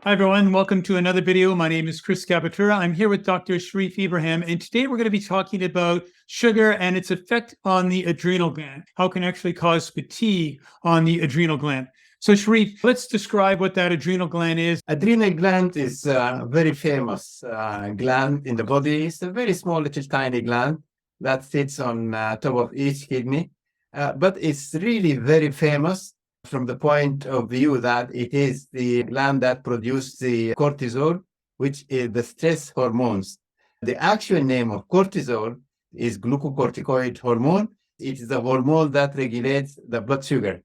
Hi, everyone. Welcome to another video. My name is Chris Cabatura. I'm here with Dr. Sharief Ibrahim, and today we're going to be talking about sugar and its effect on the adrenal gland, how it can actually cause fatigue on the adrenal gland. So, Sharief, let's describe what that adrenal gland is. Adrenal gland is a very famous gland in the body. It's a very small, little tiny gland that sits on top of each kidney, but it's really very famous from the point of view that it is the gland that produces the cortisol, which is the stress hormones. The actual name of cortisol is glucocorticoid hormone. It is the hormone that regulates the blood sugar.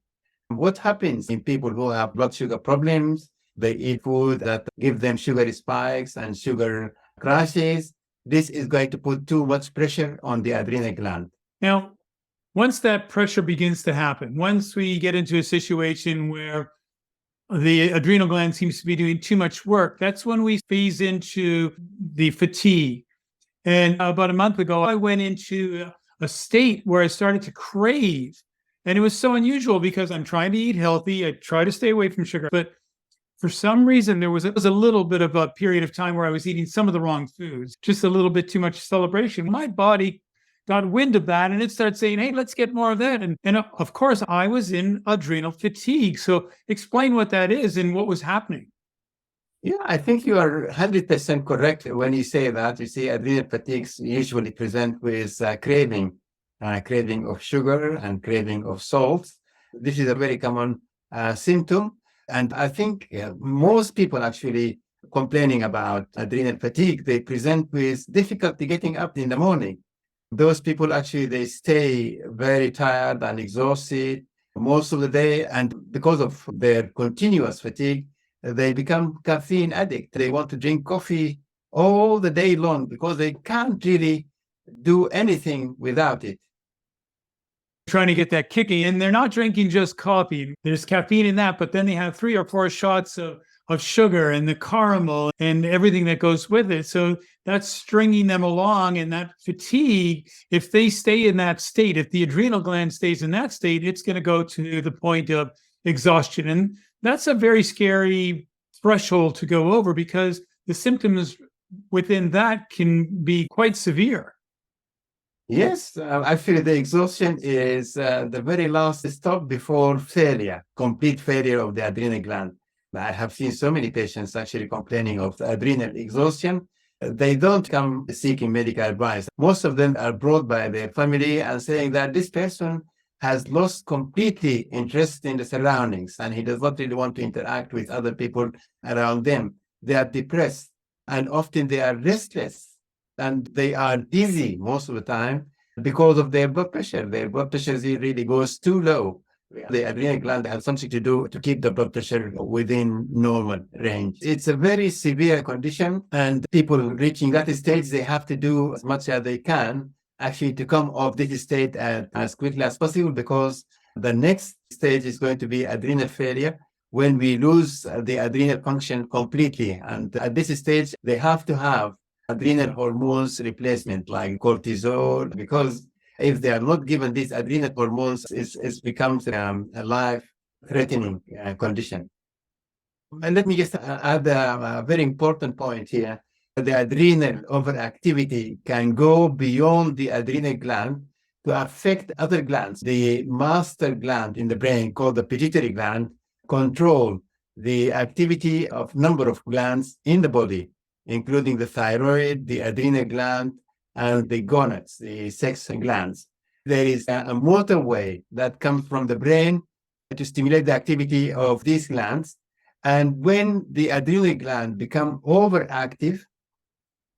What happens in people who have blood sugar problems? They eat food that give them sugar spikes and sugar crashes. This is going to put too much pressure on the adrenal gland. Now, once that pressure begins to happen, once we get into a situation where the adrenal gland seems to be doing too much work, that's when we phase into the fatigue. And about a month ago, I went into a state where I started to crave. And it was so unusual because I'm trying to eat healthy. I try to stay away from sugar. But for some reason, there was a little bit of a period of time where I was eating some of the wrong foods, just a little bit too much celebration. My body got wind of that and it started saying, hey, let's get more of that. And of course, I was in adrenal fatigue. So explain what that is and what was happening. Yeah, I think you are 100% correct when you say that. You see, adrenal fatigues usually present with craving of sugar and craving of salt. This is a very common symptom. And I think most people actually complaining about adrenal fatigue, they present with difficulty getting up in the morning. Those people actually, they stay very tired and exhausted most of the day. And because of their continuous fatigue, they become caffeine addict. They want to drink coffee all the day long because they can't really do anything without it. Trying to get that kicking, and they're not drinking just coffee. There's caffeine in that, but then they have 3 or 4 shots of sugar and the caramel and everything that goes with it. So that's stringing them along, and that fatigue, if they stay in that state, if the adrenal gland stays in that state, it's going to go to the point of exhaustion. And that's a very scary threshold to go over because the symptoms within that can be quite severe. Yes, actually, the exhaustion is the very last stop before failure, complete failure of the adrenal gland. I have seen so many patients actually complaining of adrenal exhaustion. They don't come seeking medical advice. Most of them are brought by their family and saying that this person has lost completely interest in the surroundings and he does not really want to interact with other people around them. They are depressed and often they are restless. And they are dizzy most of the time because of their blood pressure. Their blood pressure really goes too low. The adrenal gland has something to do to keep the blood pressure within normal range. It's a very severe condition, and people reaching that stage, they have to do as much as they can actually to come off this state as quickly as possible, because the next stage is going to be adrenal failure, when we lose the adrenal function completely. And at this stage, they have to have adrenal hormones replacement like cortisol, because if they are not given these adrenal hormones, it becomes a life-threatening condition. And let me just add a very important point here. The adrenal overactivity can go beyond the adrenal gland to affect other glands. The master gland in the brain, called the pituitary gland, control the activity of number of glands in the body, including the thyroid, the adrenal gland, and the gonads, the sex glands. There is a motorway that comes from the brain to stimulate the activity of these glands. And when the adrenal gland become overactive,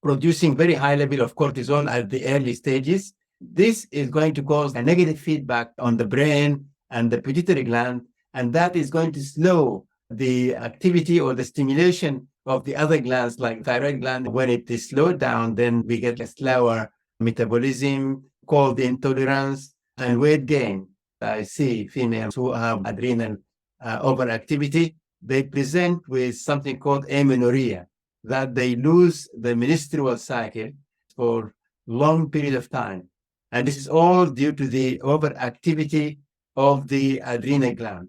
producing very high level of cortisol at the early stages, this is going to cause a negative feedback on the brain and the pituitary gland, and that is going to slow the activity or the stimulation of the other glands like thyroid gland. When it is slowed down, then we get a slower metabolism, cold intolerance, and weight gain. I see females who have adrenal overactivity, they present with something called amenorrhea, that they lose the menstrual cycle for long period of time. And this is all due to the overactivity of the adrenal gland.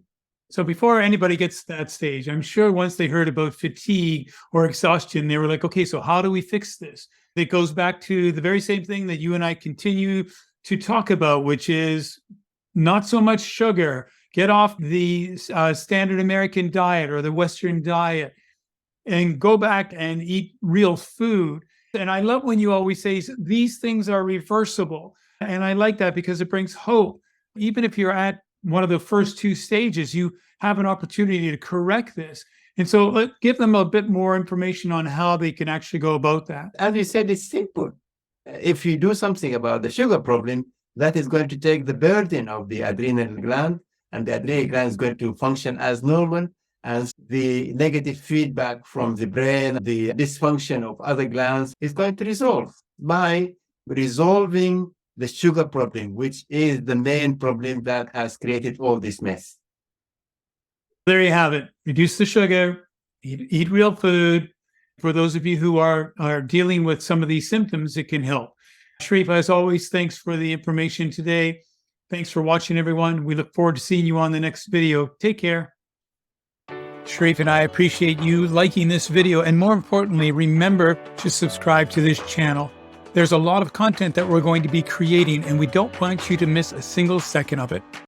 So before anybody gets to that stage, I'm sure once they heard about fatigue or exhaustion, they were like, okay, so how do we fix this? It goes back to the very same thing that you and I continue to talk about, which is not so much sugar. Get off the standard American diet or the Western diet and go back and eat real food. And I love when you always say these things are reversible. And I like that because it brings hope. Even if you're at one of the first two stages, you have an opportunity to correct this. And so give them a bit more information on how they can actually go about that. As you said, it's simple. If you do something about the sugar problem, that is going to take the burden of the adrenal gland, and the adrenal gland is going to function as normal, and the negative feedback from the brain, the dysfunction of other glands is going to resolve by resolving the sugar problem, which is the main problem that has created all this mess. There you have it. Reduce the sugar, eat real food. For those of you who are dealing with some of these symptoms, it can help. Sharief, as always, thanks for the information today. Thanks for watching, everyone. We look forward to seeing you on the next video. Take care. Sharief and I appreciate you liking this video, and more importantly, remember to subscribe to this channel. There's a lot of content that we're going to be creating, and we don't want you to miss a single second of it.